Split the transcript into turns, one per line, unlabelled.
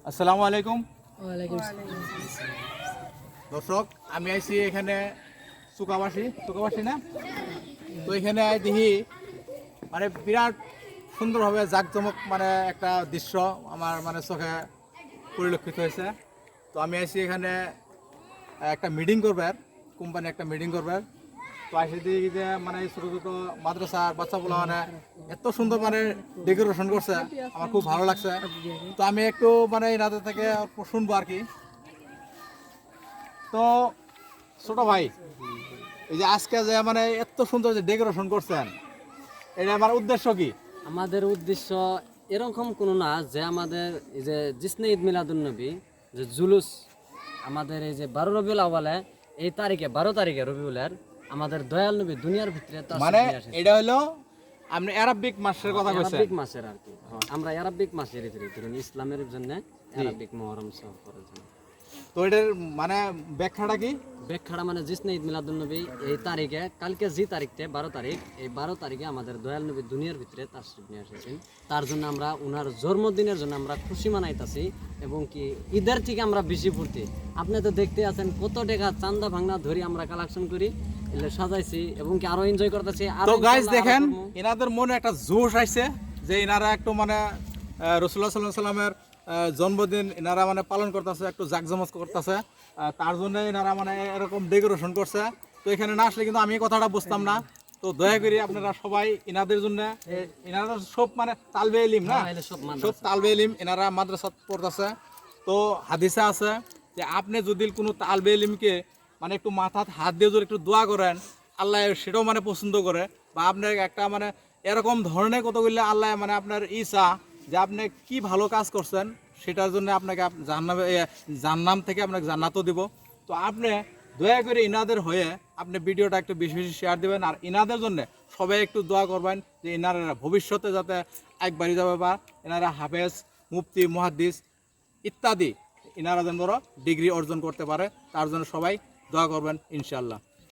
আসসালামু আলাইকুম
ওয়ালাইকুম
দর্শক, আমি আইছি এখানে চুকাবাসী না, তো এখানে দেখি মানে বিরাট সুন্দরভাবে জাঁকজমক মানে একটা দৃশ্য আমার মানে চোখে পরিলক্ষিত হয়েছে। তো আমি আইছি এখানে একটা মিটিং করবার, কোম্পানি একটা মিটিং করবার। তো আসে দেখি যে মানে ছোটো ছোটো মাদ্রাসার বাচ্চাগুলো মানে এত সুন্দর মানে ডেকোরেশন করছে, আমার খুব ভালো লাগছে। তো আমি একটু মানে এনাদের থেকে শুনবো আর কি। তো ছোট ভাই, এই যে আজকে যে মানে এত সুন্দর যে ডেকোরেশন করছেন, এটা আমার উদ্দেশ্য কি?
আমাদের উদ্দেশ্য এরকম কোনো না যে আমাদের এই যে জিসনে ঈদ মিলাদুন্নবী যে জুলুস আমাদের এই যে 12 রবিউল আউয়ালে এই তারিখে 12 তারিখে রবিউলের আমাদের দয়াল নবী দুনিয়ার ভিতরে
মানে এটা হলো আপনি আরবিক মাসের কথা কইছেন,
আরবিক মাসের আর কি। আমরা আরবিক মাসের ধরুন ইসলামের জন্য আরবিক মুহররম সহ করার জন্য।
তো এটার মানে ব্যাখ্যাটা কি?
ব্যাখ্যাটা মানে জিসনে ঈদ মিলাদুন্নবী এই তারিখে, কালকে যে তারিখতে 12 তারিখ, এই 12 তারিখে আমাদের দয়াল নবী দুনিয়ার ভিতরে তাশরিফ নিয়ে এসেছেন। তার জন্য আমরা ওনার জন্মদিনের জন্য আমরা খুশি মানাইতাছি এবং কি ঈদের থেকে আমরা বেশি ফুর্তি। আপনি তো দেখতে আছেন কত টাকা চান্দা ভাঙনা ধরে আমরা কালেকশন করি, এগুলো সাজাইছি এবং কি আরো এনজয় করতেছি।
তো গাইস দেখেন, এনাদের মনে একটা জোশ আইছে যে এনারা একটু মানে রাসূলুল্লাহ সাল্লাল্লাহু আলাইহি সাল্লামের জন্মদিন এনারা মানে পালন করতেছে, একটু জাঁকজমক করতেছে। তার জন্য এনারা মানে এরকম ডেকোরেশন করছে। তো এখানে না আসলে কিন্তু আমি এই কথাটা বুঝতাম না। তো দয়া করে আপনারা সবাই এনাদের জন্য, এনারা সব মানে তালবে ইলম না, সব তালবে ইলম, এনারা মাদ্রাসা পড়তেছে। তো হাদিসে আছে যে আপনি যদি কোনো তালবে ইলমকে মানে একটু মাথায় হাত দিয়ে যদি একটু দোয়া করেন, আল্লাহ সেটাও মানে পছন্দ করে। বা আপনার একটা মানে এরকম ধরনের কতগুলো আল্লাহ মানে আপনার ইচ্ছা যে আপনি কি ভালো কাজ করছেন সেটার জন্য আপনাকে জান্নাম থেকে আপনাকে জান্নাতও দিব। তো আপনি দয়া করে ইনাদের হয়ে আপনি ভিডিওটা একটু বেশি বেশি শেয়ার দেবেন, আর ইনাদের জন্য সবাই একটু দোয়া করবেন যে ইনারা ভবিষ্যতে যাতে একবারই যাবে, বা এনারা হাফেজ, মুফতি, মুহাদ্দিস ইত্যাদি ইনারা যেন ডিগ্রি অর্জন করতে পারে, তার জন্য সবাই দোয়া করবেন ইনশাআল্লাহ।